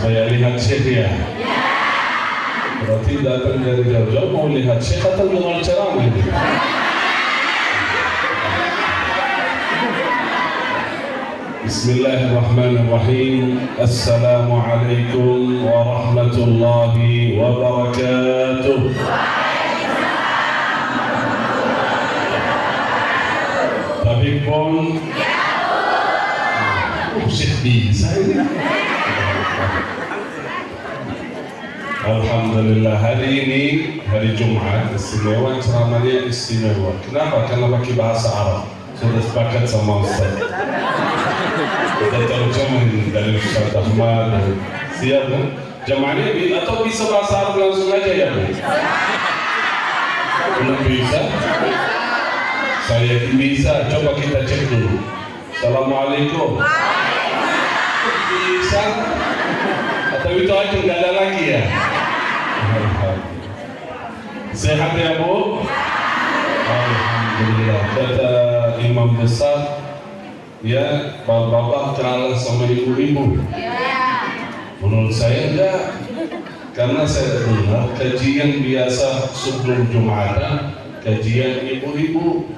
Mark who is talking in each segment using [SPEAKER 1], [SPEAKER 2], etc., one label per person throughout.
[SPEAKER 1] Supaya lihat Syekh ya. Berarti datang dari jauh-jauh mau lihat Syekh atau dengar ceramah ini? Bismillahirrahmanirrahim. Assalamualaikum warahmatullahi wabarakatuh. Tapi pun Syekh bisa ini. Alhamdulillah, hari ini hari Jumat istimewa, ceramahnya istimewa. Kenapa? Karena pakai bahasa Arab. Sudah sepakat sama Ustaz. Kita terjemahin dari Ustaz Ahmad. Siap kan? Jamaahnya atau bisa bahasa Arab langsung aja ya Bu? Belum bisa? Saya bisa. Coba kita cek dulu. Assalamualaikum. Bisa? Atau itu aja nggak ada lagi ya? Sehat ya Bu? Alhamdulillah. Kata Imam besar, ya bapak-bapak kenal sama ibu-ibu. Menurut saya enggak, karena saya dengar kajian biasa sebelum Jumatan, kajian ibu-ibu.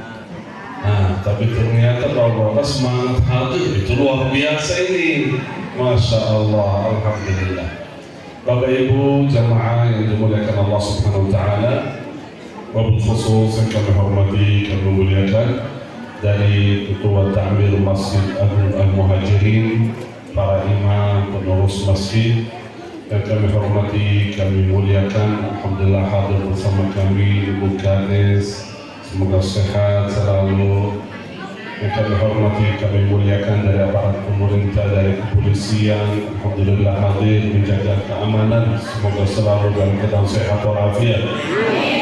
[SPEAKER 1] Nah, tapi ternyata bapak-bapak semangat hadir, itu luar biasa ini. Masya Allah, Alhamdulillah. Bapak Ibu jamaah yang dimuliakan Allah Subhanahu Wa Taala, wabil khusus yang kami hormati, kami muliakan dari Ketua Ta'mir Masjid Agung Al-Muhajirin, para imam, pengurus masjid yang kami hormati, kami muliakan. Alhamdulillah hadir bersama kami Ibu Kades, semoga sehat selalu. Yang kami hormati, kami muliakan dari aparat pemerintah, dari kepolisian, alhamdulillah hadir menjaga keamanan, semoga selalu dalam keadaan sehat walafiat.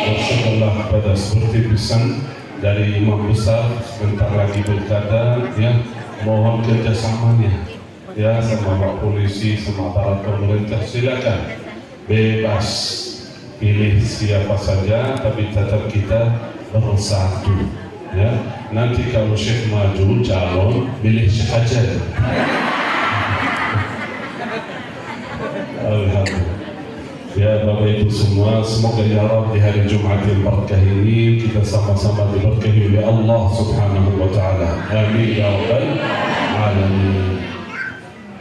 [SPEAKER 1] Bersyukurlah pada seperti pesan dari Imam besar sebentar lagi berkata, ya mohon kerjasamanya, ya sama Pak Polisi, sama aparat pemerintah, silakan bebas pilih siapa saja, tapi tetap kita bersatu. Ya, nanti kalau Syekh maju calon, pilih Syekh aja. Alhamdulillah. Ya Bapak Ibu semua, semoga ya Rabb di hari Jumat yang berkah ini kita sama-sama diberkahi oleh Allah Subhanahu Wa Taala. Amin ya Rabbal Alamin.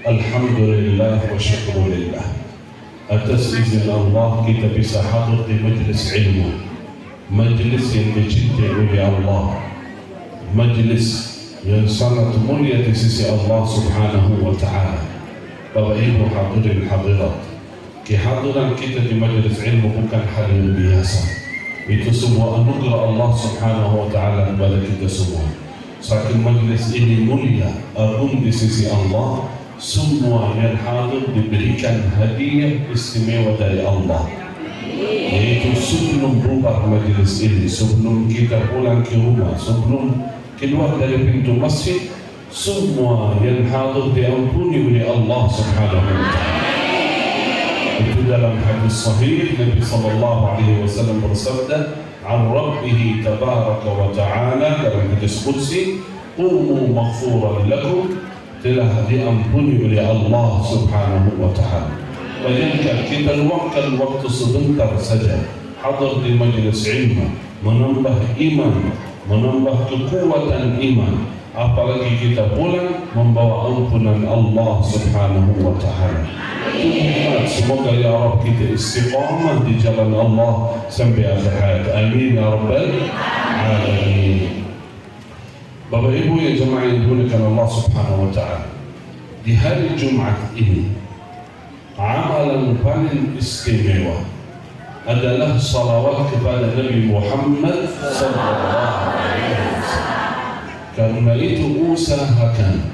[SPEAKER 1] Alhamdulillah wa syukurillah. Atas izin Allah kita bisa hadir di majlis ilmu, majlis yang dicintai oleh Allah, majlis yang sangat mulia di sisi Allah Subhanahu Wa Taala. Bapak Ibu hadirin hadirat, kehadiran kita di majlis ilmu bukan hal yang biasa. Itu semua anugerah Allah Subhanahu Wa Taala kepada kita semua. Saking majlis ini mulia, agung di sisi Allah, semua yang hadir diberikan hadiah istimewa dari Allah. Yaitu sebelum bubar majlis ini, sebelum kita pulang ke rumah, sebelum keluar dari pintu masjid, semua yang hadir diampuni oleh Allah Subhanahu Wa Taala. Itu dalam hadis sahih Nabi sallallahu alaihi wasallam bersabda, "An Rabbih tabaraka wa ta'ala," dalam hadis qudsi, "Qumu maghfuran lakum," telah diampuni oleh Allah Subhanahu Wa Taala. Bayangkan kita luangkan waktu sebentar saja hadir di majlis ilmu, menambah iman, menambah kekuatan iman, apalagi kita pulang membawa ampunan Allah Subhanahu Wa Taala. Semoga ya Rabb kita istiqamah di jalan Allah sampai akhir hayat. Amin ya Rabbal Alamin. Bapak Ibu yang jemaah yang dimuliakan Allah Subhanahu Wa Taala, di hari Jumat ini amalan paling istimewa adalah salawat kepada Nabi Muhammad sallallahu alaihi wasallam. Karena itu usahakan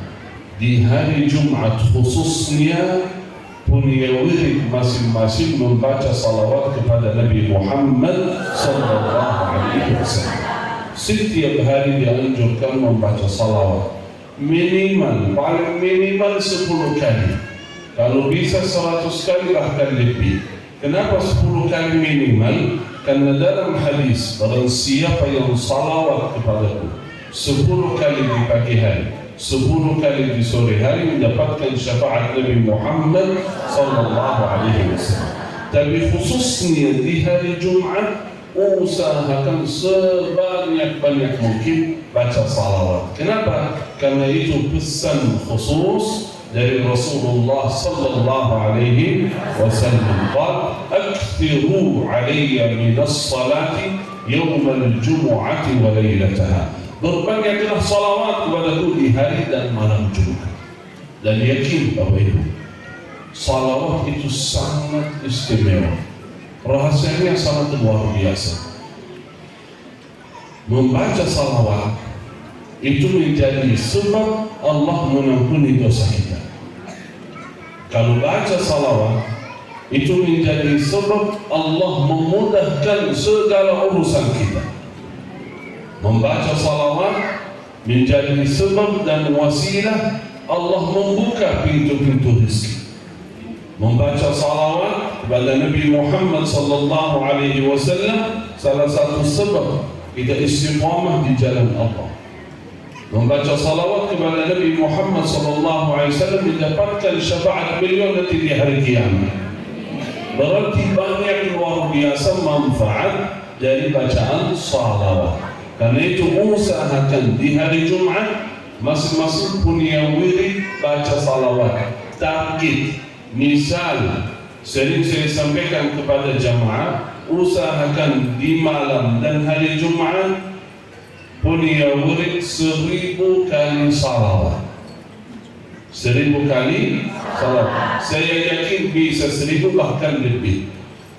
[SPEAKER 1] di hari Jumat khususnya punya wirid masing-masing membaca salawat kepada Nabi Muhammad sallallahu alaihi wasallam. Setiap hari dianjurkan membaca salawat minimal, paling minimal 10 kali. Kalau bisa 100 kali bahkan lebih. Kenapa 10 kali minimal? Karena dalam hadis, barang siapa yang salawat kepadaku 10 kali di pagi hari, 10 kali di sore hari mendapatkan syafaat Nabi Muhammad sallallahu alaihi wasallam. Tapi khususnya di hari Jumat usahakan sebanyak-banyak mungkin baca salawat. Kenapa? Karena itu pesan khusus dari Rasulullah sallallahu alaihi wasallam. Akthiru alayya minas salati yawmal jumu'ati wa laylataha. Berbanyaklah salawat kepadaku di hari dan malam Jumat. Dan yakin Bapak Ibu, salawat itu sangat istimewa. Rahasianya sangat luar biasa. Membaca salawat itu menjadi sebab Allah mengampuni dosa kita. Kalau baca salawat itu menjadi sebab Allah memudahkan segala urusan kita. Membaca salawat menjadi sebab dan wasilah Allah membuka pintu-pintu rezeki. Membaca salawat kepada Nabi Muhammad sallallahu alaihi wasallam salah satu sebab kita istiqamah di jalan Allah. Membaca salawat kepada Nabi Muhammad sallallahu alaihi wasallam mendapatkan syafaat beliau nanti di hari kiamat. Berarti banyak luar biasa manfaat dari bacaan salawat. Karena itu usahakan di hari Jumat masing-masing punya wirid baca salawat. Target. Misal, sering saya sampaikan kepada jamaah, usahakan di malam dan hari Jumat punya wirid 1000 kali salawat. 1000 kali salawat. Saya yakin bisa 1000 bahkan lebih.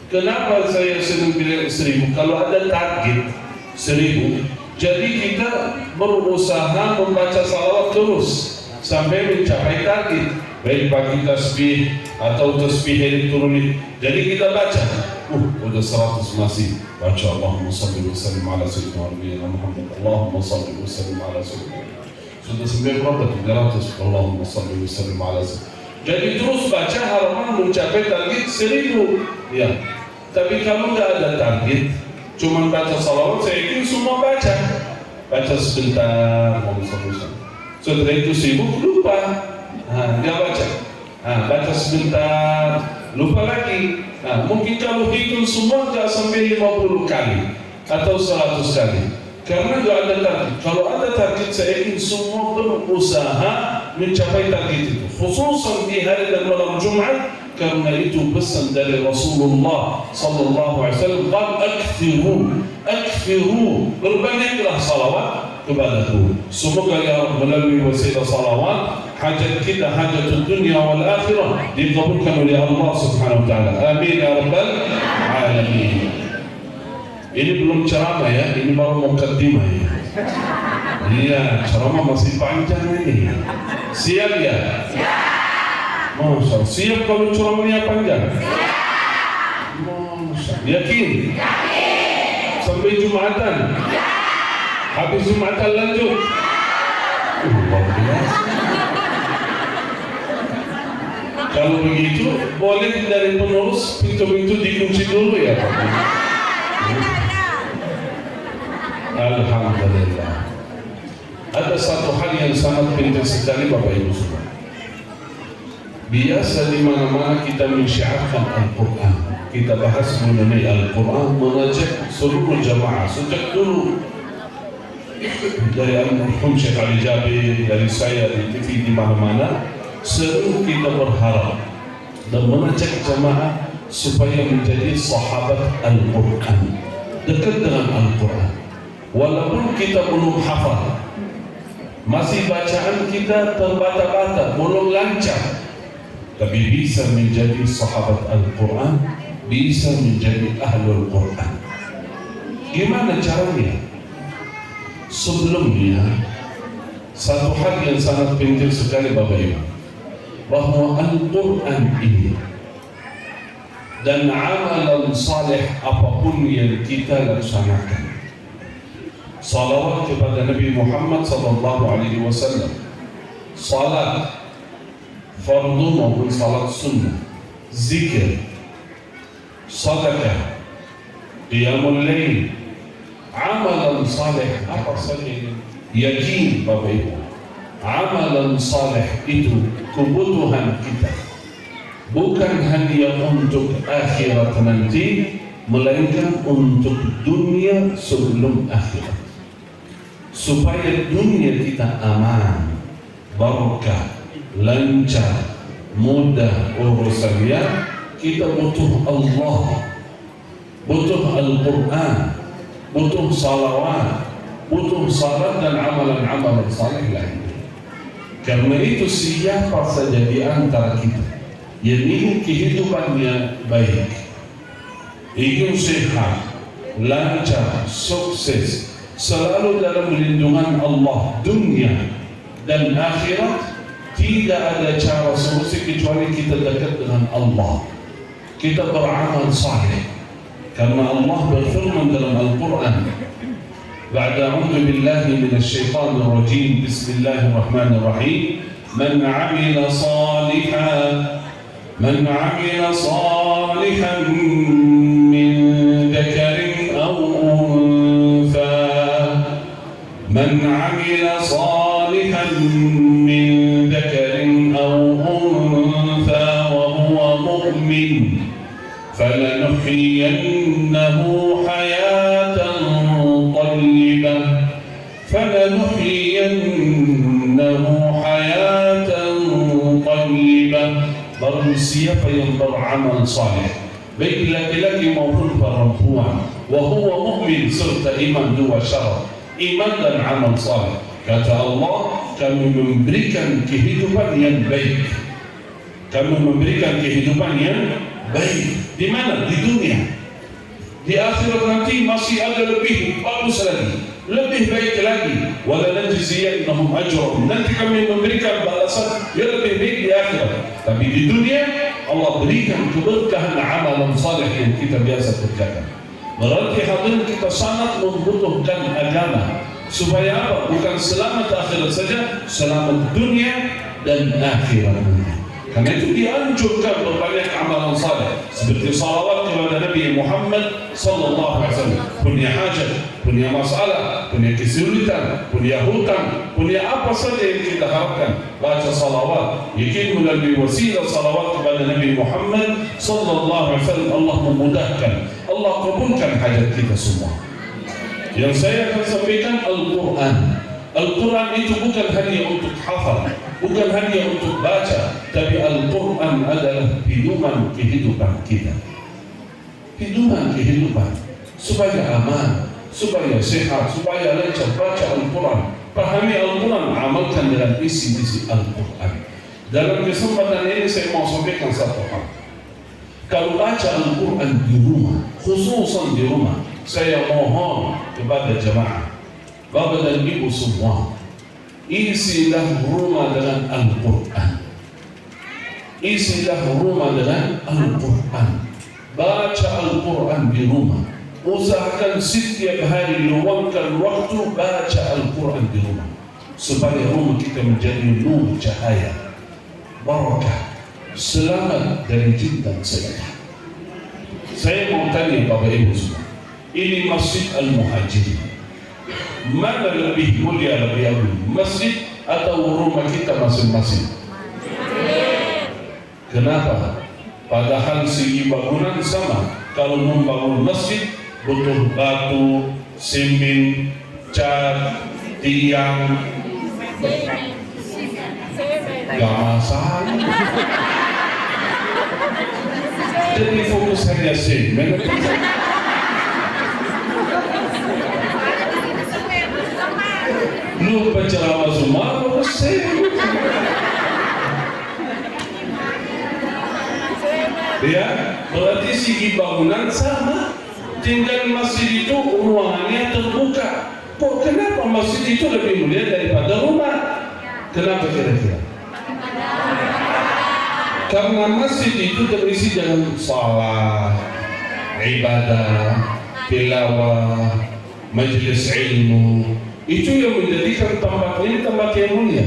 [SPEAKER 1] Kenapa saya sering bilang 1000? Kalau ada target 1000, jadi kita berusaha membaca salawat terus sampai mencapai target. Baik bagi tasbih atau tasbih elektronik. Jadi kita baca, udah 100 masih baca Allahumma salli wa sallim ala sayyidina Muhammad. Allahumma salli wa sallim ala sayyidina. Sudah 900, 300. Allahumma salli wa sallim ala sayyidina. Jadi terus baca harapan mencapai target 1000. Ya. Tapi kalau nggak ada target, cuma baca salawat, saya yakin semua baca. Baca sebentar, setelah itu sibuk lupa. Dia baca, baca sebentar, lupa lagi. Mungkin kalau hitung semua tidak sampai 50 kali atau 100 kali. Karena tidak ada target. Kalau ada target, saya ingin semua berusaha mencapai target itu. Khususan di hari dan malam Jumat, karena itu pesan dari Rasulullah sallallahu alaihi wasallam. Akthiru, berbanyaklah salawat kepadaku. Semoga ya Rabb melalui wasilah salawat hajat kita, hajat dunia wal akhirah dikabulkan oleh Allah subhanahu wa ta'ala. Amin ya rabbal alamin. Ini belum ceramah ya, ini baru mukaddimah ya. Iya, ceramah masih panjang ini. Siap ya? Siap. Masya Allah. Siap kalau ceramahnya panjang? Siap. Masya Allah. Yakin? Yakin. Sampai Jumatan? Siap. Habis Jumatan lanjut? Luar biasa. Kalau begitu, boleh dari penerus pintu-pintu dikunci dulu ya Pak. Alhamdulillah. Ada satu hal yang sangat penting sekali Bapak Ibu semua. Biasa di mana-mana kita mensyiarkan Al-Quran. Kita bahas mengenai Al-Quran, mengajak seluruh jamaah sejak dulu. Dari Al-Muhum Syekh Ali Jabir, dari saya di TV di mana-mana. Sering kita berharap dan mengajak jamaah supaya menjadi sahabat Al-Quran, dekat dengan Al-Quran. Walaupun kita belum hafal, masih bacaan kita terbata-bata, belum lancar, tapi bisa menjadi sahabat Al-Quran, bisa menjadi Ahlul Quran. Gimana caranya? Sebelumnya, satu hal yang sangat penting sekali Bapak Ibu, bahwa Al-Quran ini dan amalan saleh apapun yang kita laksanakan, salawat kepada Nabi Muhammad sallallahu alaihi wasallam, salat fardu maupun salat sunnah, zikir, sedekah, qiyamul lail, amalan saleh apa saja, yakin Bapak Ibu, amalan saleh itu kebutuhan kita, bukan hanya untuk akhirat nanti, melainkan untuk dunia sebelum akhirat. Supaya dunia kita aman, barakah, lancar, mudah urusannya, kita butuh Allah, butuh Al-Quran, butuh salawat, butuh salat dan amalan-amalan saleh lainnya. Karena itu siapa saja di antara kita yang ingin kehidupannya baik, ingin sehat, lancar, sukses, selalu dalam lindungan Allah dunia dan akhirat, tidak ada cara solusi kecuali kita dekat dengan Allah, kita beramal saleh. Karena Allah berfirman dalam Al-Quran, ba'da a'udzu billahi minasy syaithanir rajim, bismillahirrahmanirrahim, man 'amila salihan min dzakarin aw untha, man 'amila salihan min dzakarin aw untha wa huwa mu'min فلنحيينه حياة طيبة. Barang siapa yang beramal saleh, baik laki-laki maupun perempuan, wa huwa mu'min, serta iman, dua syarat, iman dan amal saleh. Kata Allah, kami memberikan kehidupan yang baik, kami memberikan kehidupan yang baik. Di mana? Di dunia. Di akhirat nanti masih ada lebih bagus lagi, lebih baik lagi. Wala najziyannahum ajrahum. Nanti kami memberikan balasan yang lebih baik di akhirat. Tapi di dunia Allah berikan keberkahan amalan saleh yang kita biasa kerjakan. Berarti hadirin, kita sangat membutuhkan agama. Supaya apa? Bukan selamat akhirat saja, selamat dunia dan akhirat nanti. Karena itu dianjurkan berbanyak amalan saleh seperti salawat kepada Nabi Muhammad sallallahu alaihi wasallam. Punya hajat, punya masalah, punya kesulitan, punya hutang, punya apa saja yang kita harapkan, baca salawat. Yakin melalui wasilah salawat kepada Nabi Muhammad sallallahu alaihi wasallam Allah memudahkan, Allah kabulkan hajat kita semua. Yang saya akan sampaikan Al-Quran. Al-Quran itu bukan hanya untuk hafal, bukan hanya untuk baca, tapi Al-Quran adalah pedoman kehidupan kita. Pedoman kehidupan supaya aman, supaya sehat, supaya lancar. Baca Al-Quran, pahami Al-Quran, amalkan dengan isi-isi Al-Quran. Dalam kesempatan ini saya mau sampaikan satu hal. Kalau baca Al-Quran di rumah, khususan di rumah, saya mohon kepada jemaah, Bapak dan Ibu semua, isilah rumah dengan Al-Quran. Isilah rumah dengan Al-Quran. Baca Al-Quran di rumah. Usahakan setiap hari luangkan waktu baca Al-Quran di rumah, supaya rumah kita menjadi nur, cahaya, barakah, selamat dari jin dan setan. Saya mau tanya Bapak Ibu semua, ini Masjid Al-Muhajirin, mana lebih mulia, lebih agung, masjid atau rumah kita masing-masing? Kenapa? Padahal segi bangunan sama. Kalau membangun masjid butuh batu, simen, cat, tiang, gak masalah. Jadi fokus hanya simen. Lu penceramah semua, ya, berarti segi bangunan sama. Tinggal masjid itu ruangannya terbuka. Kok kenapa masjid itu lebih mulia daripada rumah? Kenapa kira-kira? Karena masjid itu terisi dengan salat, ibadah, tilawah, majelis ilmu. Itu yang menjadikan tempatnya tempat yang mulia.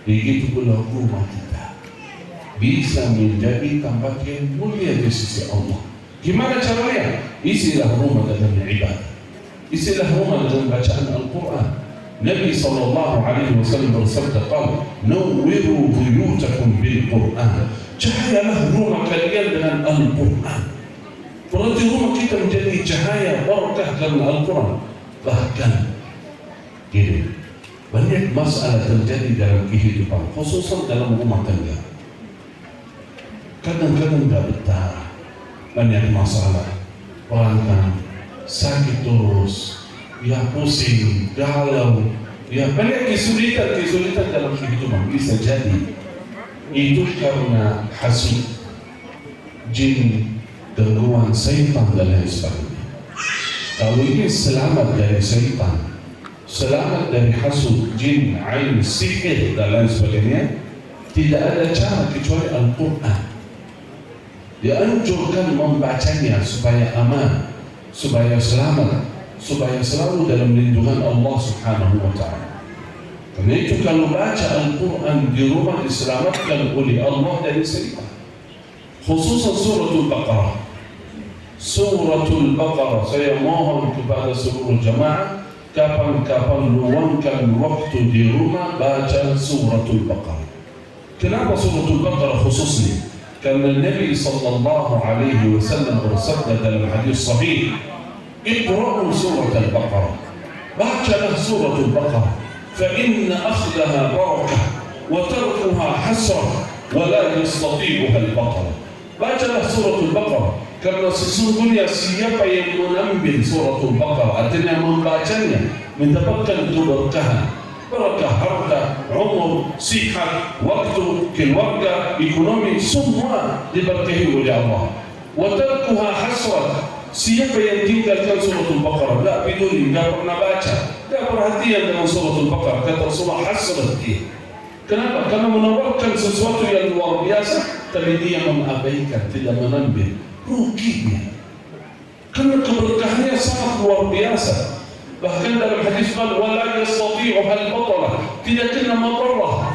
[SPEAKER 1] Begitu pula rumah kita bisa menjadi tempat yang mulia di sisi Allah. Gimana caranya? Isilah rumah dengan ibadah, isilah rumah dengan bacaan Al-Quran, Nabi SAW bersabda, "Nawwiru buyutakum bil Quran." Cahayalah rumah kalian dengan Al-Quran. Berarti rumah kita menjadi cahaya barakah karena Al-Quran. Bahkan gini, banyak masalah terjadi dalam kehidupan, khususnya dalam rumah tangga. Kadang-kadang tak betah, banyak masalah, perancang, sakit terus, ya pusing, galau, ya banyak kesulitan dalam kehidupan. Bisa jadi itu karena hasud, jin, gangguan syaitan dan lain sebagainya. Kalau ini selamat dari syaitan, selamat dari hasud, jin, ain, sihir dan lain sebagainya, tidak ada cara kecuali Al-Quran. Dianjurkan membacanya supaya aman, supaya selamat, supaya selalu dalam lindungan Allah Subhanahu wa Ta'ala. Karena itu kalau baca Al-Quran di rumah diselamatkan oleh Allah dari syaitan. Khususan suratul Baqarah. Suratul Baqarah, saya mohon kepada seluruh jamaah, kapan-kapan luangkan waktu di rumah baca suratul Baqarah. Kenapa suratul Baqarah khususnya? Karena Nabi sallallahu alaihi wasallam bersabda dalam hadis sahih, "Iqra'u suratul Baqarah." Bacalah suratul Baqarah. فإن أخذها بركة وتركها حسرة ولا يستطيعها البطل. Bacalah suratul Baqarah, karena sesungguhnya siapa yang mengambil suratul Baqarah, artinya membacanya, mendapatkan keberkahan, barakah harta, umur, sihat, waktu, keluarga, ekonomi, semua diberkahi oleh Allah. Wa tarkuha hasrat. Siapa yang tinggalkan suratul Baqarah, tak peduli, tak pernah baca, tak perhatian dengan suratul Baqarah, kata Rasulullah, hasrat dia. Kenapa? Karena menawarkan sesuatu yang luar biasa, tapi dia mengabaikan, tidak menambil, ruginya. Karena keberkahannya sangat luar biasa. Bahkan dalam hadis qala wala yastati'uha al-batala, tidak kena madarah.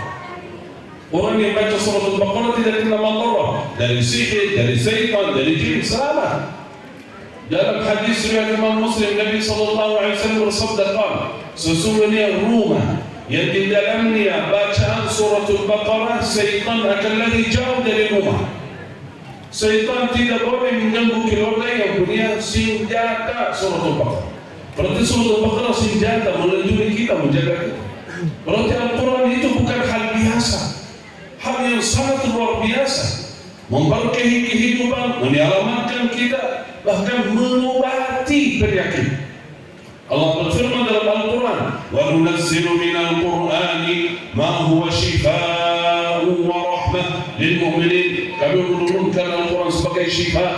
[SPEAKER 1] Orang yang baca suratul Baqarah tidak kena madarah dari sihir, dari syaitan, dari jin, selamat. Dalam hadis riwayat Imam Muslim, Nabi SAW bersabda, sesungguhnya rumah yang di dalamnya bacaan suratul Baqarah, syaitan akan lari jauh dari rumah. Syaitan tidak boleh mengganggu keluarga yang punya senjata suratul Baqarah. Berarti suratul Baqarah senjata melindungi kita, menjaga kita. Berarti Al-Quran itu bukan hal biasa, hal yang sangat luar biasa, memberkahi kehidupan, menyelamatkan kita, bahkan mengobati penyakit. Allah berfirman dalam Al-Quran, "Wa nunazzilu minal Qur'ani ma huwa shifaa'un wa rahmah lil mu'minin." Kami menurunkan Al-Quran sebagai syifa.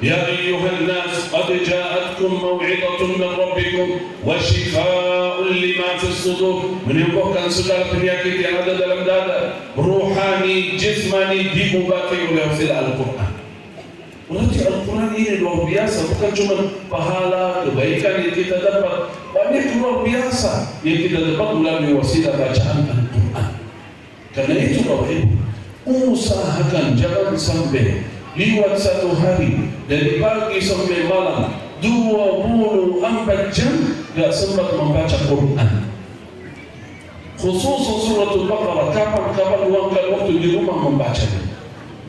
[SPEAKER 1] Ya ayyuhan nas, qad ja'atkum maw'izatun min rabbikum wa shifaa'un lima fis sudur. Menyembuhkan segala penyakit yang ada dalam dada, ruhani, jismani, diobati oleh Al-Quran. Berarti Al-Quran ini luar biasa, bukan cuma pahala, kebaikan yang kita dapat, banyak luar biasa yang kita dapat melalui wasilah bacaan Al-Quran. Karena itu Bapak Ibu, usahakan jangan sampai lewat satu hari dari pagi sampai malam 24 jam gak sempat membaca Quran. Khusus suratul Baqarah, kapan-kapan luangkan waktu di rumah membacanya.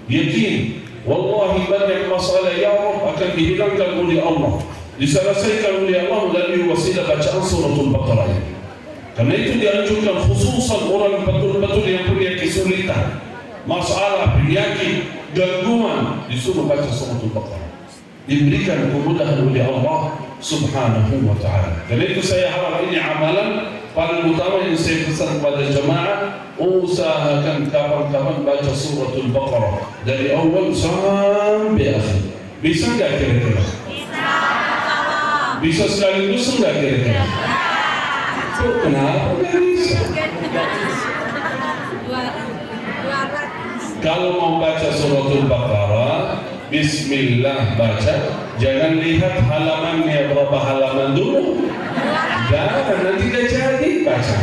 [SPEAKER 1] Yakin, wallahi banyak masalah ya Rabb akan dihilangkan oleh Allah, diselesaikan oleh Allah melalui wasilah bacaan suratul Baqarah. Karena itu dianjurkan khususan orang betul-betul yang punya kesulitan, masalah, penyakit, gangguan, disuruh baca suratul Baqarah. Diberikan kemudahan oleh Allah Subhanahu wa Ta'ala. Karena itu saya harap ini amalan paling utama yang saya pesan kepada jemaah, usahakan kapan-kapan baca suratul Baqarah dari awal sampai akhir. Bisa nggak kira-kira? Bisa. Bisa sekaligus nggak kira-kira? Kenapa nggak bisa? Kalau mau baca suratul Baqarah, Bismillah baca, jangan lihat halamannya berapa halaman dulu. Jangan, nanti gak jadi baca.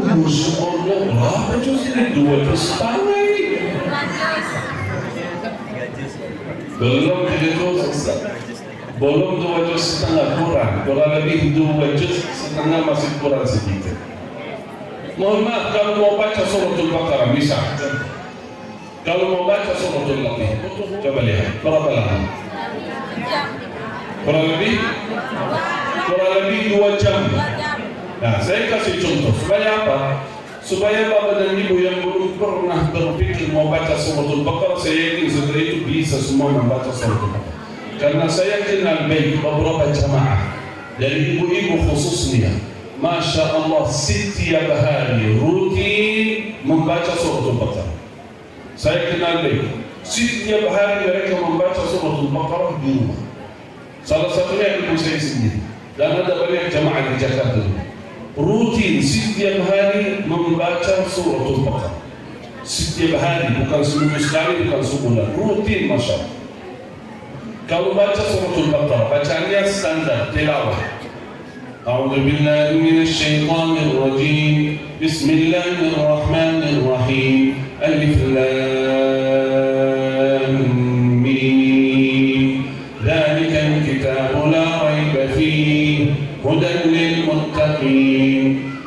[SPEAKER 1] Masya Allah, berapa juz ini? 2,5 ini. Belum 3 juz. Belum 2 juz setengah, kurang lebih 2 juz setengah, masih kurang sedikit. Mohon maaf kalau mau baca suratul Baqarah misal. Kalau mau baca suratul Latif, coba lihat berapa lama? Kurang lebih 2 jam. Nah, saya kasih contoh supaya apa? Supaya Bapak dan Ibu yang belum pernah berpikir mau baca suratul Baqarah, saya yakin setelah itu bisa semua membaca suratul Baqarah. Karena saya kenal baik beberapa jamaah dari ibu-ibu khususnya, Masya Allah, setiap hari rutin membaca suratul Baqarah. Saya kenal baik, setiap hari mereka membaca suratul Baqarah di rumah. Salah satunya ibu saya sendiri, dan ada banyak jamaah di Jakarta rutin setiap hari membaca suratul Baqarah. Setiap hari, bukan seminggu sekali, bukan sebulan, rutin, Masya Allah. Kalau baca suratul Baqarah, bacaannya standar tilawah. A'udzu billahi minasy syaithanir rajim. Bismillahirrahmanirrahim. Alif lam mim. Dzalikal kitabu la raiba fihi hudan lil muttaqin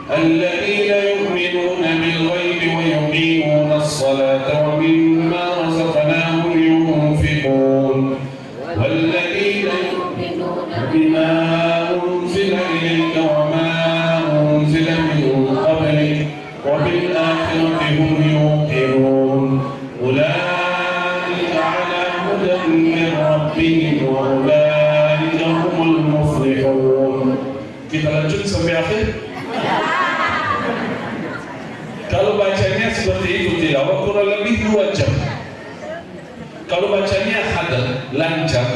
[SPEAKER 1] alladziina yu'minuuna bil ghaibi wa yuqiimuuna as-salaata wa mimma razaqnaahum yunfiquun. والذين يؤمنون بما أنزل إليك وما أنزل من قبلك وبالآخرة هم يوقنون أولئك على هدى من ربهم وأولئك هم المفلحون. Kita lanjut sampai akhir. Kalau bacanya seperti itu tilawah kurang lebih 2 jam. Kalau bacanya hadal, lancar,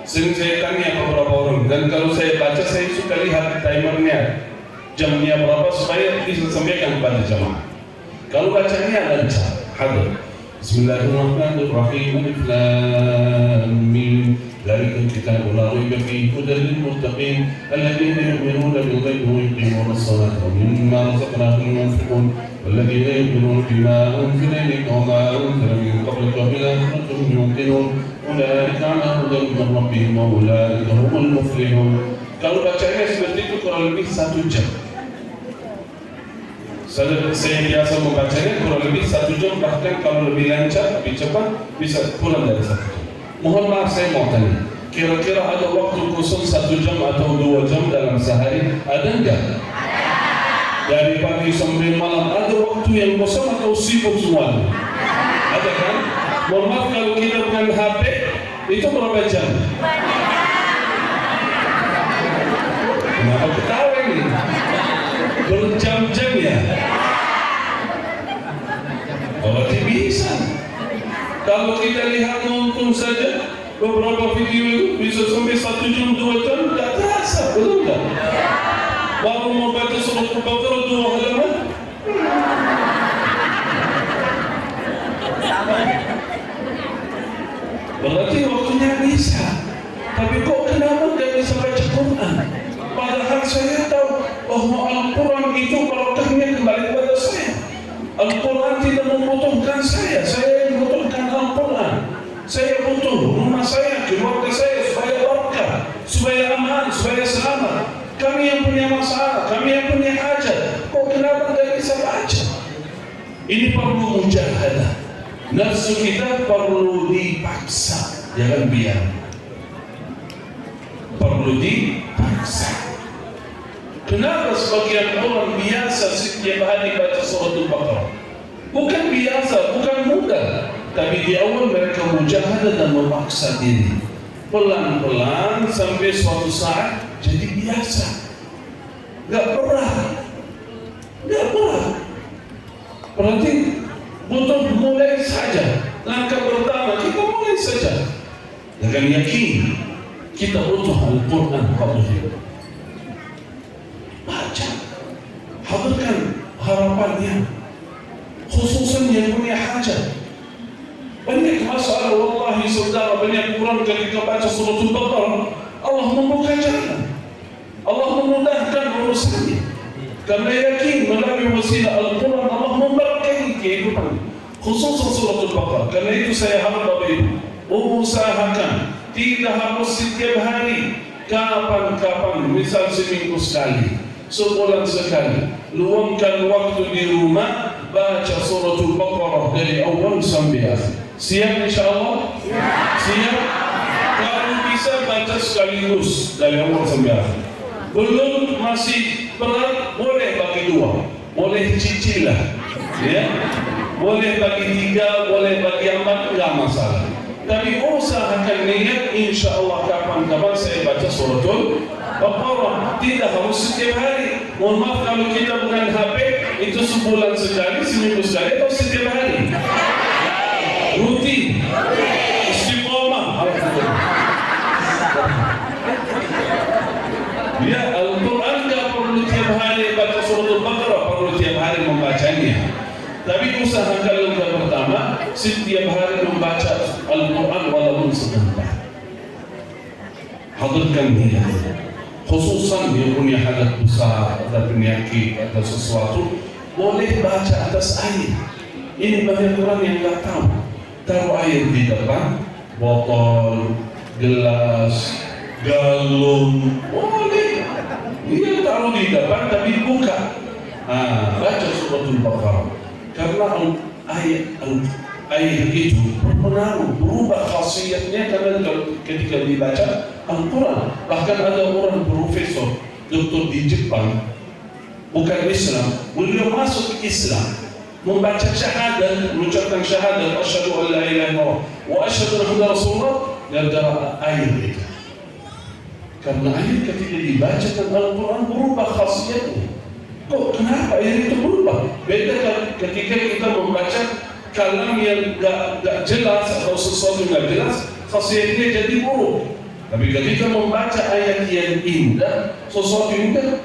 [SPEAKER 1] sering saya tanya beberapa orang, dan kalau saya baca saya suka lihat timernya, jamnya berapa supaya bisa sampaikan kepada jamaah. Kalau bacanya lancar, hadal. Bismillahirrahmanirrahim. Alif lam mim. Dzalikal kitabu la raiba fihi hudan lil muttaqin alladziina yu'minuuna bil ghaibi wa yuqiimuuna as-salaata wa mimmaa razaqnaahum yunfiquun. والذين يؤمنون بما أنزل إليك وما أنزل من قبلك وبالآخرة هم يوقنون أولئك على هدى من ربهم وأولئك هم المفلحون. Kalau bacanya seperti itu kurang lebih 1 jam. Saya biasa membacanya kurang lebih 1 jam, bahkan kalau lebih lancar, lebih cepat bisa kurang dari 1 jam. Mohon maaf saya mau tanya, kira-kira ada waktu khusus 1 jam atau 2 jam dalam sehari? Ada enggak? Dari pagi sampai malam ada waktu yang kosong atau sibuk semua? Ada kan? Mohon maaf kalau kita bukan HP, itu berapa jam? Kenapa ketawa ini? Berjam-jam ya? Berarti bisa. Kalau kita lihat nonton saja beberapa video itu bisa sampai 1 jam, 2 jam, tidak terasa, betul tak? Baru mau baca suratul Baqarah 2 halaman. Berarti waktunya bisa. Tapi kok kenapa tidak bisa baca Quran? Padahal saya tahu bahwa Al-Quran itu barakahnya kembali kepada saya. Al-Quran tidak membutuhkan saya yang membutuhkan Al-Quran. Saya butuh rumah saya, keluarga saya supaya barakah, supaya aman, supaya selamat. Kami yang punya masalah, kami yang punya hajat, kok kenapa tidak bisa baca? Ini perlu mujahadah. Nafsu kita perlu dipaksa, jangan biar. Perlu dipaksa. Kenapa sebagian orang biasa setiap hari baca suratul Baqarah? Bukan biasa, bukan mudah, tapi di awal mereka mujahadah dan memaksa diri. Pelan-pelan sampai suatu saat jadi biasa. Gak berat. Berarti butuh mulai saja. Langkah pertama kita mulai saja dengan yakin kita butuh Al-Quran. Baca, hadirkan harapannya, khususan yang punya hajat. Banyak masalah, wallahi saudara, banyak kurang ketika baca suratul Baqarah, Allah membuka jalan, Allah memudahkan urusannya. Karena yakin melalui wasilah Al-Quran Allah memberkahi kehidupan, khususan suratul Baqarah. Karena itu saya harap Bapak Ibu usahakan tidak harus setiap hari. Kapan-kapan, misal seminggu sekali, sebulan sekali, luangkan waktu di rumah, baca suratul Baqarah dari awal sampai akhir. Siap insyaAllah? Siap? Kalau bisa baca sekaligus dari awal sampai akhir. Belum masih berat, boleh bagi dua, boleh cicil lah, ya. Boleh bagi 3, boleh bagi 4, enggak masalah. Tapi usahakan niat, insyaAllah kapan-kapan saya baca suratul Baqarah. Tidak harus setiap hari. Mohon maaf kalau kita bukan HP, itu sebulan sekali, seminggu sekali, atau setiap hari. Rutin. Istiqomah. Ya, Al-Quran tidak perlu tiap hari baca suratul Baqarah, perlu tiap hari membacanya. Tapi usahakan yang pertama, setiap hari membaca Al-Quran walaupun sebentar. Hadirkan niat. Khususan yang punya hadat besar, ada penyakit, ada sesuatu, boleh baca atas air. Ini banyak orang yang tak tahu. Taruh air di depan, botol, gelas, galon, boleh. Dia taruh di depan tapi buka. Baca suratul Baqarah. Karena air itu berpengaruh, berubah khasiatnya karena ketika dibaca Al-Quran. Bahkan ada orang profesor, doktor di Jepang, bukan Islam, beliau masuk Islam, membaca syahadat, mengucapkan syahadat, asyhadu an la ilaha illallah wa asyhadu anna rasulullah, gara-gara air itu. Karena air ketika dibacakan Al-Quran berubah khasiatnya. Kok kenapa air itu berubah? Beda ketika kita membaca kalam yang gak jelas atau sesuatu yang gak jelas, khasiatnya jadi buruk. Tapi ketika membaca ayat yang indah, sesuatu yang indah,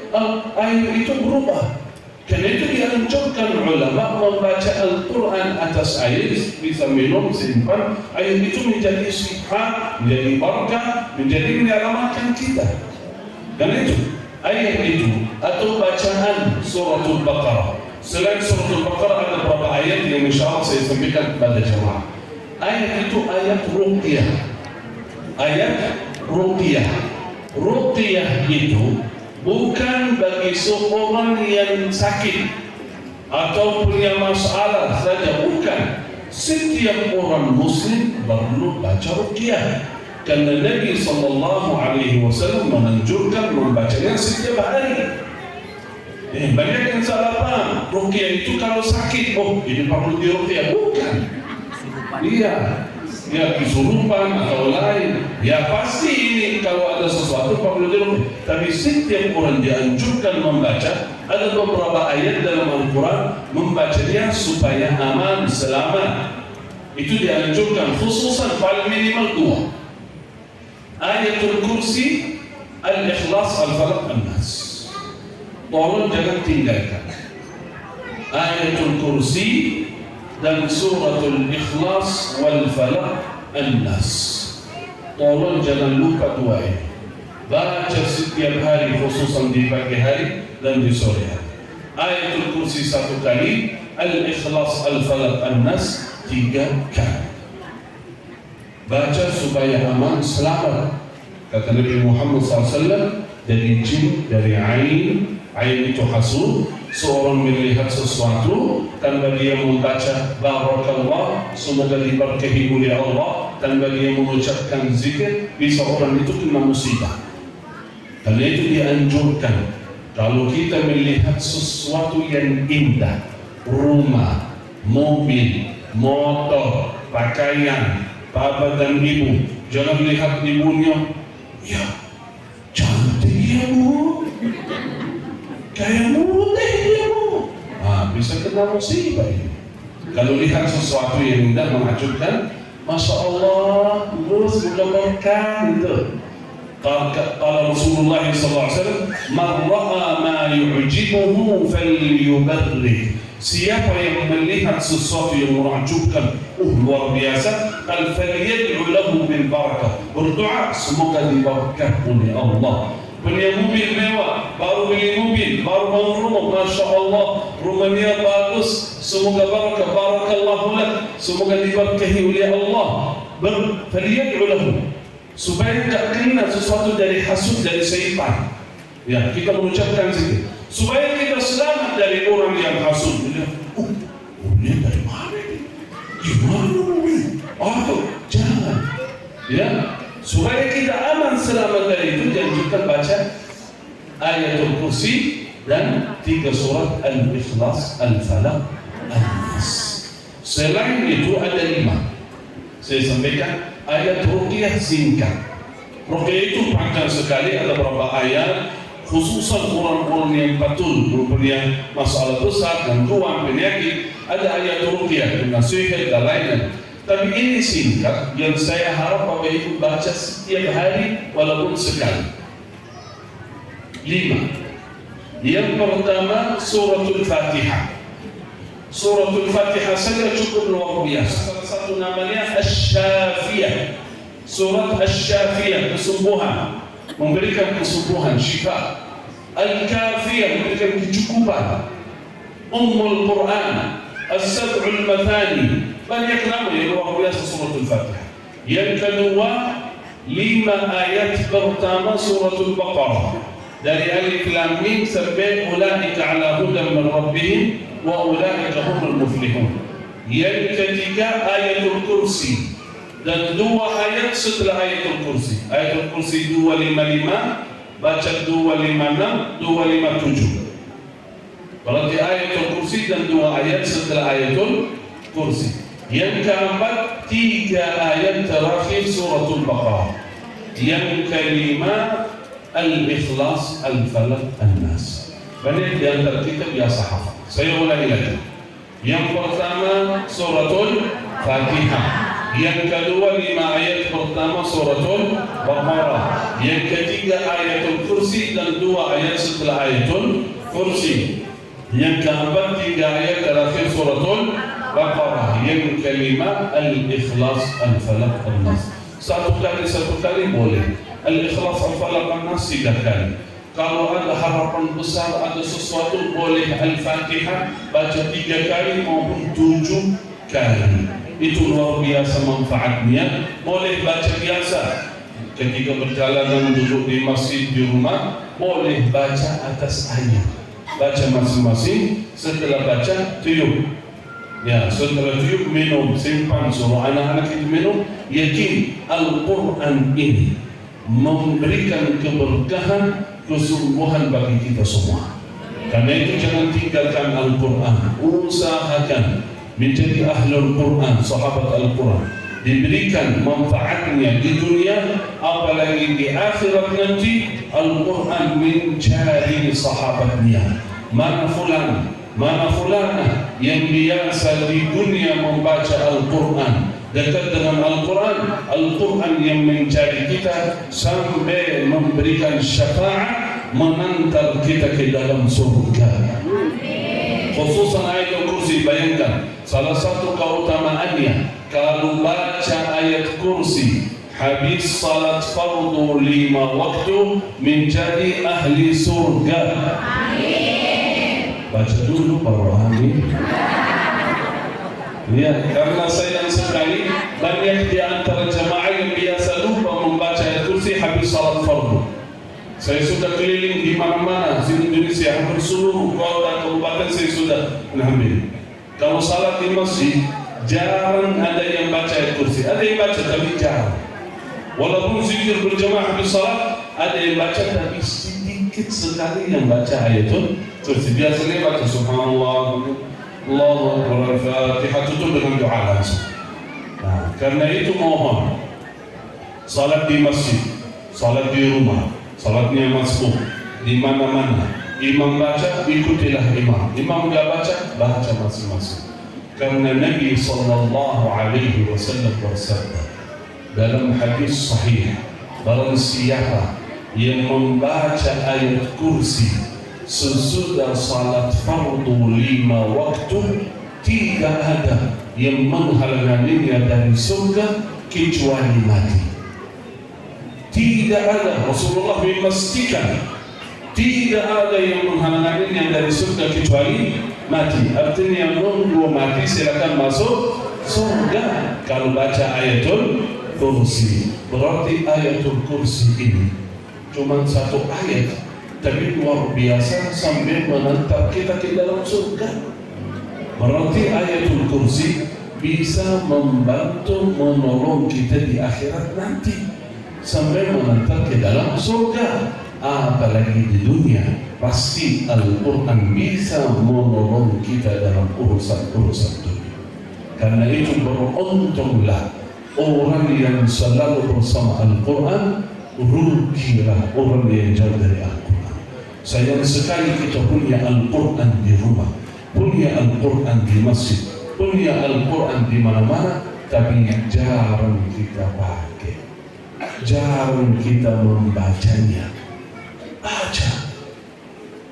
[SPEAKER 1] air itu berubah. Karena itu dianjurkan ulama membaca Al-Quran atas air, bisa minum, simpan, air itu menjadi sifat, menjadi barakah, menjadi menyelamatkan kita. Dan itu ayat itu atau bacaan suratul Baqarah. Selain suratul Baqarah ada beberapa ayat yang insyaAllah saya sampaikan kepada jemaah. Ayat itu ayat ruqyah. Ayat ruqyah. Ruqyah itu bukan bagi seorang yang sakit atau punya masalah saja, bukan. Setiap orang muslim perlu baca ruqyah. Karena Nabi SAW menanjurkan membacanya setiap hari. Banyak yang salah paham. Ruqyah itu kalau sakit, ini perlu diruqyah. Bukan. Iya, kesurupan atau lain. Ya pasti ini kalau ada sesuatu perlu diruqyah. Tapi setiap orang dianjurkan membaca. Ada beberapa ayat dalam Al-Quran membacanya supaya aman, selamat. Itu dianjurkan, khususan paling minimal 2. Ayatul Kursi, Al-Ikhlas, Al-Falaq, An-Nas. Tolong jangan tinggalkan Ayatul Kursi dan Suratul Ikhlas wal-Falaq, An-Nas. Tolong jangan lupa 2 ini. Baca setiap hari, khususan di pagi hari dan di sore hari. Ayatul Kursi 1 kali, Al-Ikhlas, Al-Falaq, An-Nas 3 kali. Baca supaya aman, selamat. Kata Nabi Muhammad SAW, dari jin, dari ain itu hasud. Seorang melihat sesuatu tanpa dia membaca barakallah, semoga diberkahi oleh Allah, tanpa dia mengucapkan zikir, bisa orang itu kena musibah. Karena itu dianjurkan, kalau kita melihat sesuatu yang indah, rumah, mobil, motor, pakaian, Bapak dan ibu, jangan lihat ibunya, ya cantik ya bu, kayak mutih ya bu. Bisa kena musibah ini. Kalau lihat sesuatu yang indah mengajubkan, Masya Allah, terus berkah gitu. Kalau Rasulullah SAW, "Man ra'a ma yu'jibuhu falyubarrik." Siapa yang melihat sesuatu yang menakjubkan, luar biasa, falyad'u lahu bil barakah. Berdoa semoga diberkah oleh Allah. Punya mobil mewah, baru beli mobil, baru bangun rumah, Masya Allah, rumahnya bagus, semoga barakah, barakallahu lak, semoga diberkahi oleh Allah. Falyad'u lahu. supaya tidak kena sesuatu dari hasud dari syaitan. Ya, kita mengucapkan zikir supaya kita selamat dari orang yang hasud. Ini dari mana ini? Gimana ini? Jangan. Ya, supaya kita aman selamat dari itu, jangan baca ayatul kursi dan 3 surat Al-Ikhlas, Al-Falaq, Al-Nas. Selain itu ada 5. Saya sampaikan ayat ruqyah singkat. Ruqyah itu panjang sekali, ada beberapa ayat, khususan orang-orang yang betul mempunyai masalah besar dan ruang penyakit. Ada ayat ruqyah, nasihat dan lain-lain. Tapi ini singkat yang saya harap Bapak Ibu baca setiap hari walaupun sekali. 5. Yang pertama suratul Fatihah. Suratul Fatihah saja cukup luar biasa. Salah satu namanya Asy-Syafiyah. Surat Asy-Syafiyah, kesembuhan, memberikan kesembuhan, syifa. Al-Kafiyah, memberikan kecukupan. Ummul Quran, As-Sab'ul Mathani. Banyak nama yang luar biasa suratul Fatihah. Yang kedua, 5 ayat pertama suratul Baqarah. Dari Alif Lam Mim sampai ulaika ala hudan min rabbihim wa ulaika humul muflihun. Yang ketiga ayatul kursi dan 2 ayat setelah ayatul kursi. Ayatul kursi 255, baca 256, 257. Berarti ayatul kursi dan 2 ayat setelah ayatul kursi. Yang keempat 3 ayat terakhir suratul Baqarah. Yang kelima Al-Ikhlas, Al-Falaq, Al-Nas. Banyak di antara kita biasa hafal. Saya ulangi lagi. Yang pertama suratul Fatihah. Yang kedua 5 ayat pertama suratul Baqarah. Yang ketiga ayatul kursi dan 2 ayat setelah ayatul kursi. Yang keempat 3 ayat terakhir suratul Baqarah. Yang kelima Al-Ikhlas, Al-Falaq, Al-Nas. Satu kali boleh. Al-Ikhlas, Al-Falaq, Al-Nas 3 kali. Kalau ada harapan besar, ada sesuatu, boleh Al-Fatihah baca 3 kali maupun 7 kali. Itu luar biasa manfaatnya. Boleh baca biasa ketika berjalanan, duduk di masjid, di rumah, boleh baca atas ayat. Baca masing-masing, setelah baca tiup. Ya, setelah tiup minum, simpan, suruh anak-anak itu minum. Yakin Al-Quran ini memberikan keberkahan, kesungguhan bagi kita semua. Karena itu jangan tinggalkan Al-Quran. Usahakan menjadi ahlul Quran, sahabat Al-Quran. Diberikan manfaatnya di dunia, apalagi di akhirat nanti. Al-Quran mencari sahabatnya. Mana fulan, mana fulana yang biasa di dunia membaca Al-Quran, dekat dengan Al-Quran. Al-Quran yang mencari kita sampai memberikan syafaat, mengantar kita ke dalam surga. Khususan ayat kursi, bayangkan salah satu keutamaannya, kalau baca ayat kursi habis salat fardu 5 waktu, menjadi ahli surga. Baca dulu baru amin. Ya, karena sayang sekali banyak di antara jamaah yang biasa lupa membaca ayat kursi habis salat fardu. Saya sudah keliling di mana-mana di Indonesia, hampir seluruh kota dan kabupaten saya sudah mengambil. Kalau salat di masjid, jarang ada yang baca ayat kursi. Ada yang baca tapi jarang. Walaupun zikir berjamaah habis salat, ada yang baca tapi sedikit sekali yang baca ayatul kursi. Biasanya baca subhanallah, Allahu Akbar, Al-Fatihah, tutup dengan doa langsung. Nah, karena itu mohon salat di masjid, salat di rumah, salatnya masbuk di mana-mana. Imam baca, ikutilah imam. Imam enggak baca, baca masing-masing. Karena Nabi sallallahu alaihi wasallam bersabda dalam hadis sahih, barang siapa yang membaca ayat kursi sesudah salat fardu 5 waktu, tidak ada yang menghalanginya dari surga kecuali mati. Tidak ada, Rasulullah memastikan tidak ada yang menghalanginya dari surga kecuali mati. Artinya nunggu mati silakan masuk surga kalau baca ayatul kursi. Berarti ayatul kursi ini cuma satu ayat, tapi luar biasa sambil menantang kita ke dalam surga. Berarti ayatul kursi bisa membantu menolong kita di akhirat nanti sampai menantang ke dalam surga. Apalagi di dunia, pasti Al-Quran bisa menolong kita dalam urusan-urusan dunia. Karena itu beruntunglah orang yang selalu bersama Al-Quran, rugilah orang yang jauh dari Al-Quran. Sayang sekali kita punya Al-Quran di rumah, punya Al-Quran di masjid, punya Al-Quran di mana-mana, tapi jarang kita pakai, jarang kita membacanya. Baca,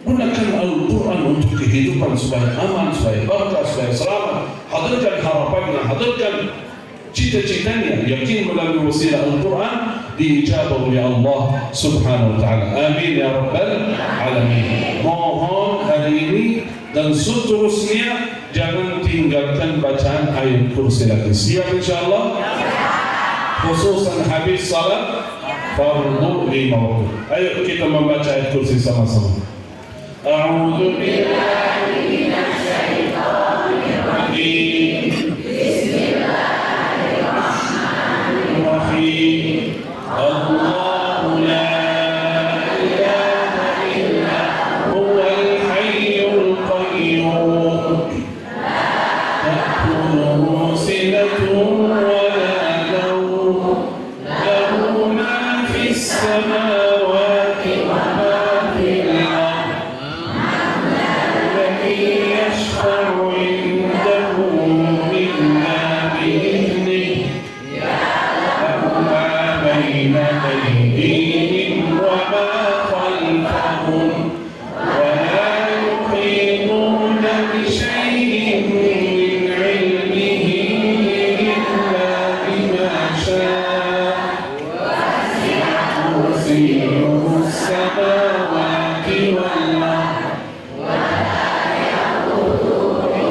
[SPEAKER 1] gunakan Al-Quran untuk kehidupan supaya aman, supaya berkah, supaya selamat. Hadirkan harapannya, hadirkan cita-citanya, yakin melalui wasilah Al-Quran diijabah oleh Allah Subhanahu wa Ta'ala. Amin ya Rabbal Alamin. Mohon hari ini dan seterusnya jangan tinggalkan bacaan ayat kursi lagi. Siap insyaAllah? Khususan habis salat fardu 5 waktu. Ayo kita membaca ayat kursi sama-sama. A'udzu billahi minasy syaithanir rajim. Bismillahirrahmanirrahim. Allahu la ilaha illa huwal hayyul qayyum. Ta'khudhuhu sinatun wa la nawm. Lahu ma fis samawati wa ma fil ardh. Alladhi yashfa'u 'indahu illa bi'idhnihi. Ya'lamu ma bayna aydihim wa ma khalfahum. Wa la yuhituna bi shay'in min 'ilmihi illa bima sha'a. كرسيه السماوات والأرض ولا يئوده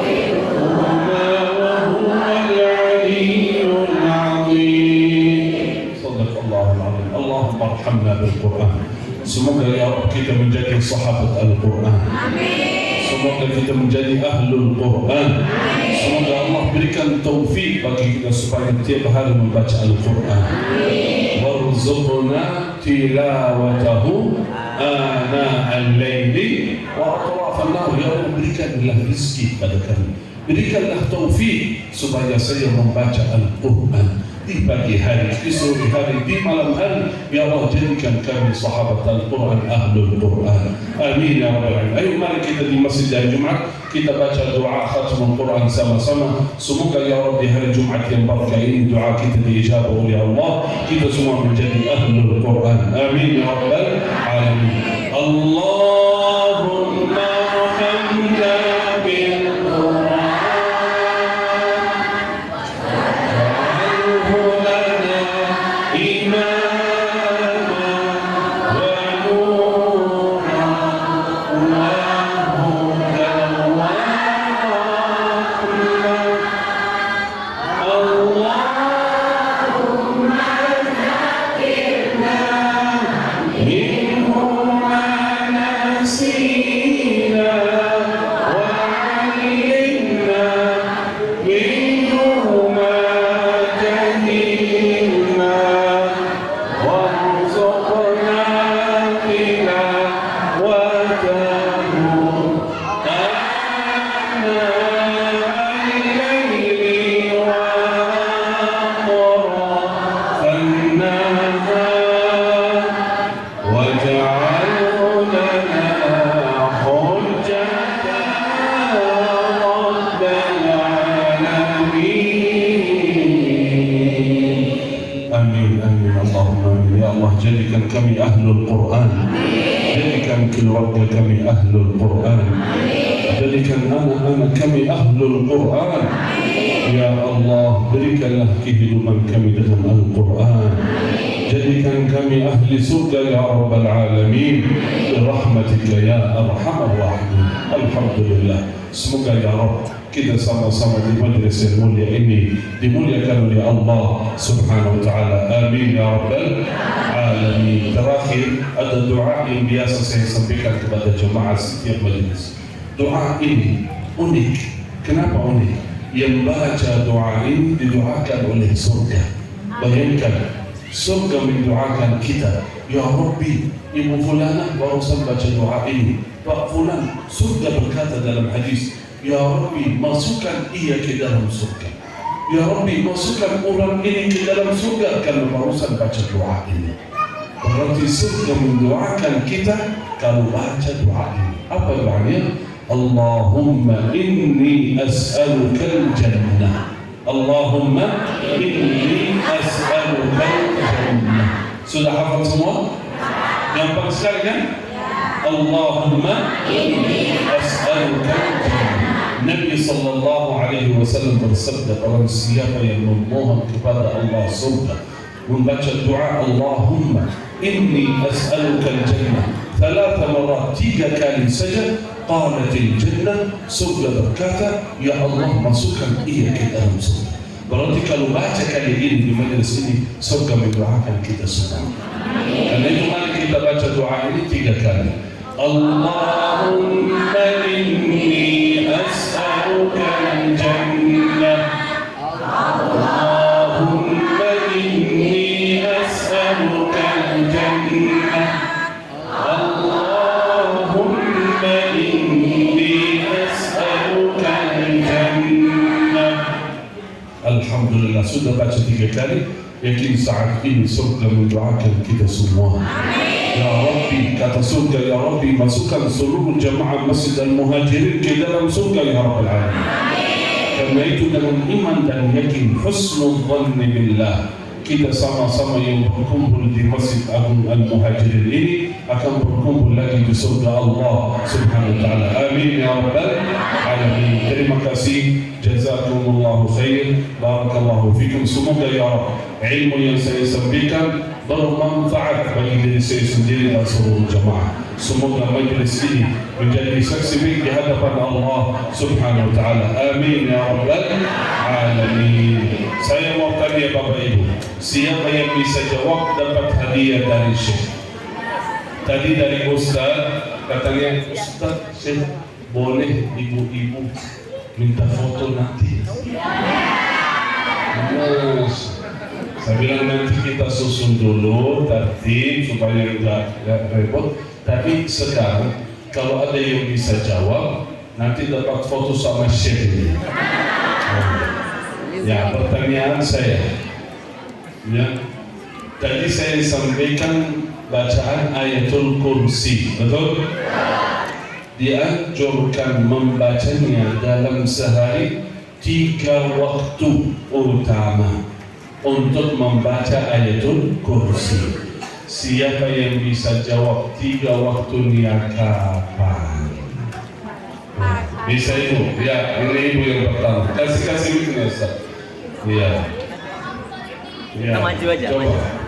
[SPEAKER 1] حفظهما وهو العلي العظيم. صدق الله العظيم. اللهم ارحمنا بالقرآن. Semoga ya Rabb kita menjadi sahabat Al-Quran. Semoga kita menjadi ahlul Quran. Semoga Allah berikan taufik bagi kita supaya tiap hari membaca Al-Quran. Warzuqna tilawatahu ana al-laili wa atrafan nahar. Ya Allah, berikanlah rezeki pada kami, berikanlah taufik supaya saya membaca Al-Quran di pagi hari, di sore hari, di malam hari. Ya Allah, jadikan kami sahabat Al-Quran, ahlul Quran. Amin ya Rabbal Alamin. Ayo mari kita di masjid hari Jumat kita baca doa khatam Al-Quran sama-sama. Semoga ya Rabb di hari Jumat yang barakah ini doa kita diijabah oleh Allah, kita semua menjadi ahlul Quran. Amin ya Rabbal Alamin. Allahumma arhamna bil Quran. jadikan kami ahlul Quran, jadikan keluarga kami ahlul Quran, jadikan anak-anak kami ahlul Quran. Ya Allah, berikanlah kehidupan kami dengan Al-Quran, jadikan kami ahli surga ya Rabbal Alamin, birahmatika ya Arhamar Rahimin. Alhamdulillah. Semoga ya Rabb kita sama-sama di majlis yang mulia ini dimuliakan oleh Allah Subhanahu wa taala. Amin ya rabbal alamin. Terakhir ada doa yang biasa saya sampaikan kepada jemaah setiap majlis. Doa ini unik. Kenapa unik? Yang baca doa ini didoakan oleh surga. Bayangkan, surga mendoakan kita, ya Rabbi, Ibu Fulana barusan baca doa ini, Pak Fulan, surga berkata dalam hadis, ya Rabbi, masukkan ia ke dalam surga. Ya Rabbi, masukkan orang ini ke dalam surga karena barusan baca doa ini. Berarti surga mendoakan kita kalau baca doa ini. Apa doanya? Allahumma inni as'aluka al-jannah. Allahumma inni as'aluka al-jannah. Sudah hafal semua? Gampang sekali kan? Allahumma inni as'aluka al-jannah. Nabi sallallahu alaihi wasallam bersabda, barang siapa yang memohon kepada Allah surga, membaca doa Allahumma inni as'aluka al-jannah 3 مرات, 3 kali saja, qalatil jannah, surga berkata, ya Allah masukkan ia ke dalam surga. Berarti kalau baca kali ini di majlis ini, surga mendoakan kita semua. Karena itu mari kita baca doa ini 3 kali. Allahumma inni as'aluka al-jannah. Allahumma inni as'aluka al-jannah. Alhamdulillah, sudah baca 3 kali. Yakin saat ini surga mendoakan kita semua. Ya Rabbi, kata surga, ya Rabbi masukkan seluruh jamaah Masjid Al-Muhajirin ke dalam surga ya Rabbal Alamin. Karena itu dengan iman dan yakin, husnul dhanni billah, kita sama-sama yang berkumpul di Masjid Agung Al-Muhajirin ini akan berkumpul lagi di surga Allah Subhanahu wa taala. Amin ya rabbal alamin. Terima kasih. Jazakumullahu khair. Barakallahu fikum. Semoga ya Rabb ilmu yang saya sampaikan bermanfaat bagi diri saya sendiri dan seluruh jemaah. Semoga majlis ini menjadi saksi baik di hadapan Allah Subhanahu wa taala. Amin ya rabbal alamin. Saya mau tanya Bapak Ibu, siapa yang bisa jawab dapat hadiah dari Syekh? Tadi dari Ustaz katanya, Ustaz, Syekh boleh ibu-ibu minta foto nanti? Saya bilang nanti kita susun dulu tertib supaya tidak repot. Tapi sekarang kalau ada yang bisa jawab, nanti dapat foto sama Syekh ini. Ya, pertanyaan saya, ya, tadi saya sampaikan bacaan ayatul kursi, betul? Dianjurkan membacanya dalam sehari 3 waktu utama untuk membaca ayatul kursi. Siapa yang bisa jawab 3 waktunya kapan? Bisa Ibu? Ya, ini Ibu yang pertama. Kasih miknya Ustaz. Iya. Ya.
[SPEAKER 2] Kita maju aja,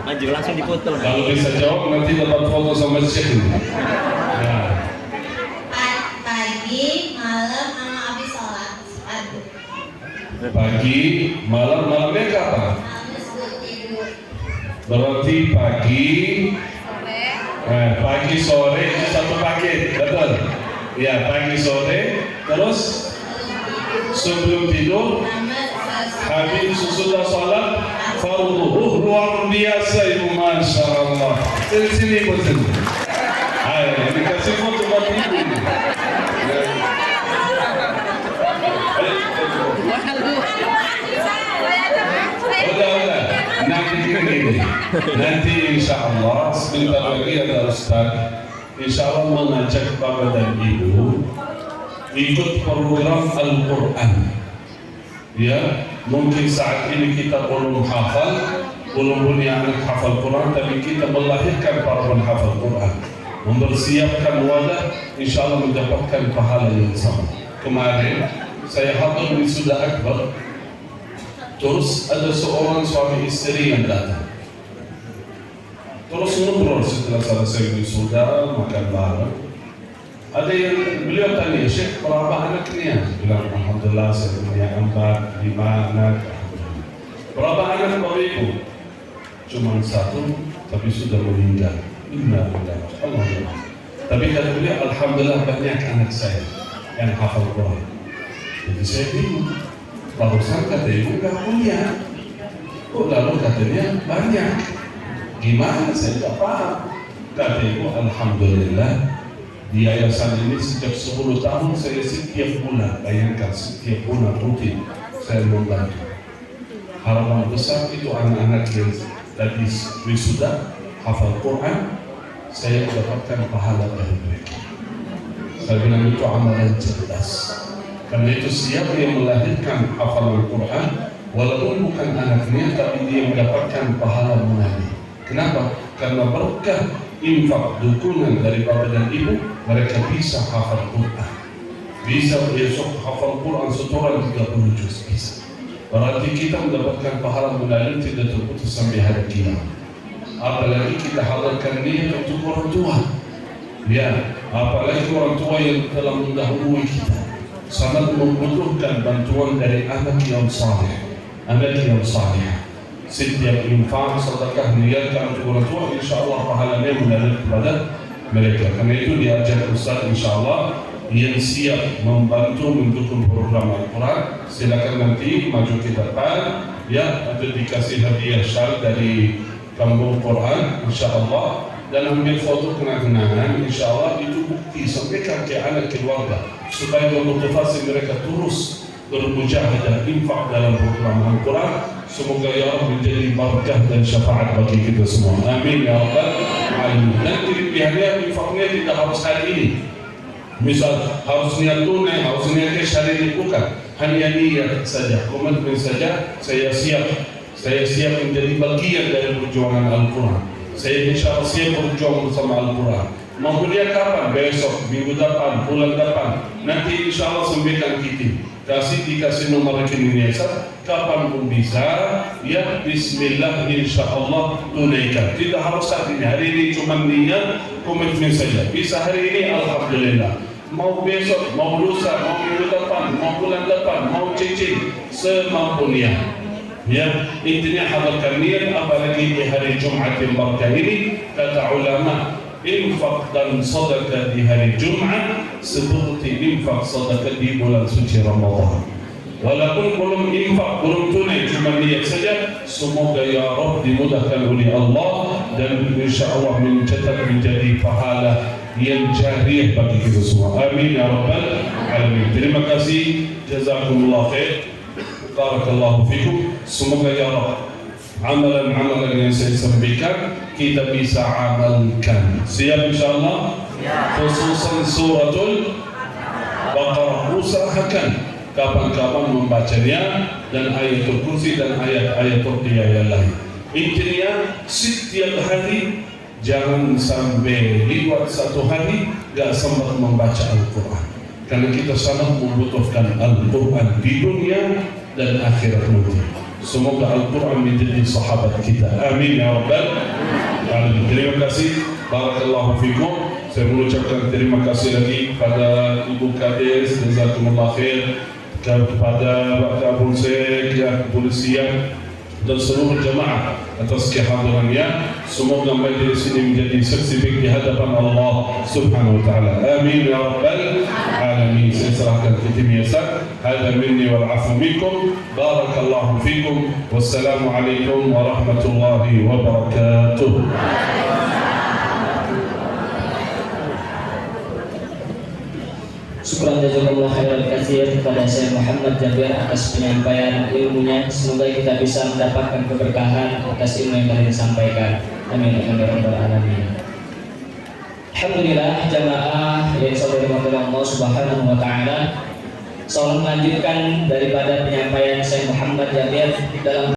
[SPEAKER 2] maju langsung dipoto.
[SPEAKER 1] Kalau bisa jawab nanti dapat foto sama Syekh. Ya.
[SPEAKER 3] Pagi, malam, sama habis sholat. Aduh.
[SPEAKER 1] Pagi, malamnya kapan?
[SPEAKER 3] Habis tidur.
[SPEAKER 1] Berarti pagi sore itu satu paket, betul? Ya, pagi sore, terus sebelum tidur, habis sesudah sholat fardu. Luar biasa Ibu, Masya Allah. Sini Ibu, sini. Ayo, dikasih foto buat Ibu ini. Udah. Nanti insya Allah sebentar lagi ada Ustaz, insya Allah mengajak Bapak dan Ibu ikut program Al-Quran. Ya, mungkin saat ini kita belum hafal, belum punya anak hafal Quran, tapi kita melahirkan para penghafal Quran, mempersiapkan wadah, insya Allah mendapatkan pahala yang sama. Kemarin saya hadir di Sudah Akbar, terus ada seorang suami istri yang datang, terus ngobrol setelah selesai wisuda, makan bareng. Ada yang beliau tanya, Syekh berapa anaknya? Saya bilang, alhamdulillah saya punya 4, 5 anak. Berapa anak Bapak Ibu? Cuma 1, tapi sudah meninggal. Alhamdulillah. Tapi kata beliau, alhamdulillah banyak anak saya yang hafal Quran. Jadi saya bingung. Barusan kata ibu nggak punya. Kok lalu katanya banyak? Gimana? Saya tidak paham. Kata ibu, alhamdulillah di yayasan ini sejak 10 tahun saya setiap bulan, bayangkan setiap bulan rutin saya membantu. Harapan besar itu anak-anak yang tadi wisuda hafal Quran, saya mendapatkan pahala dari mereka. Saya bilang itu amalan cerdas. Karena itu siapa yang melahirkan hafalan Quran, walaupun bukan anaknya, tapi dia mendapatkan pahala mengaji. Kenapa? Karena berkah infak dukungan dari bapak dan ibu, mereka bisa hafal Quran. Bisa besok hafal Quran setoran 30 juz bisa. Berarti kita mendapatkan pahala mengalir tidak terputus sampai hari kiamat. Apalagi kita halalkan niat untuk orang tua. Ya, apalagi orang tua yang telah mendahului kita sangat membutuhkan bantuan dari anak yang saleh, anak yang saleh. Setiap infak, sedekah niatkan untuk orang tua, insya Allah pahalanya mengalir kepada mereka. Karena itu diajar Ustaz insya Allah yang siap membantu mendukung program Al-Quran, silakan nanti maju ke depan, ya, atau dikasih hadiah syal dari kampung Quran, insya Allah, dan ambil foto kenang-kenangan, insya Allah itu bukti sampaikan ke anak keluarga supaya memotivasi mereka terus bermujahadah infak dalam program Al-Quran. Semoga ya Allah menjadi barakah dan syafaat bagi kita semua. Amin ya Rabbal Alamin. Dan pilihannya infaknya tidak harus hari ini. Misal harus niat tunai, harus niat cash hari ini, bukan. Hanya niat saja, komitmen saja. Saya siap menjadi bagian dari perjuangan Al-Quran. Saya insya Allah siap berjuang bersama Al-Quran. Mau kuliah kapan? Besok, minggu depan, bulan depan. Nanti insya Allah sampaikan kita. Dikasih nomor rekening yayasan, kapan pun bisa. Ya, Bismillah, insya Allah tunaikan. Tidak harus hari ini cuma niat, komitmen saja. Bisa hari ini, alhamdulillah. Mau besok, mau lusa, mau minggu depan, mau bulan depan, mau cicil, semampunya. Ya, intinya hadirkan niat, apalagi di hari Jumat yang berkah ini, kata ulama, infak dan sedekah di hari Jumat seperti infak sedekah di bulan suci Ramadan. Walaupun belum infak, belum tunai, cuma niat saja, semoga ya Rabb dimudahkan oleh Allah dan insya Allah mencetak menjadi pahala yang jariah bagi kita semua. Amin ya Rabbal Alamin. Terima kasih. Jazakumullah khair. Barakallahu fikum. Semoga ya Rabb amalan-amalan yang saya sampaikan kita bisa amalkan. Siap insyaAllah? Khususan suratul Baqarah, usahakan kapan-kapan membacanya, dan ayatul kursi dan ayat-ayat yang lain. Intinya setiap hari jangan sampai lewat satu hari gak sempat membaca Al-Quran, karena kita sangat membutuhkan Al-Quran di dunia dan akhirat nanti. Semoga Al-Quran menjadi sahabat kita. Amin ya Rabbal Alamin. Terima kasih. Barakallahu fikum. Saya mengucapkan terima kasih lagi kepada Ibu Kades, jazakumullah khair, kepada Pak Kapolsek, kepolisian, dan seluruh jemaah atas kehadirannya. Semoga majelis ini menjadi saksi baik di hadapan Allah Subhanahu wa taala. Amin ya Rabbal Alamin. Saya serahkan ke tim yayasan. Hada minni wal afu minkum. Barakallahu fikum. Wassalamualaikum warahmatullahi wabarakatuh.
[SPEAKER 4] Syukran jazakallahu khairan katsir kepada Syekh Muhammad Jabir atas penyampaian ilmunya. Semoga kita bisa mendapatkan keberkahan atas ilmu yang telah disampaikan. Amin ya rabbal alamin. Alhamdulillah jamaah yang saudara Allah Subhanahu wa taala. Saya melanjutkan daripada penyampaian Syekh Muhammad Jabir dalam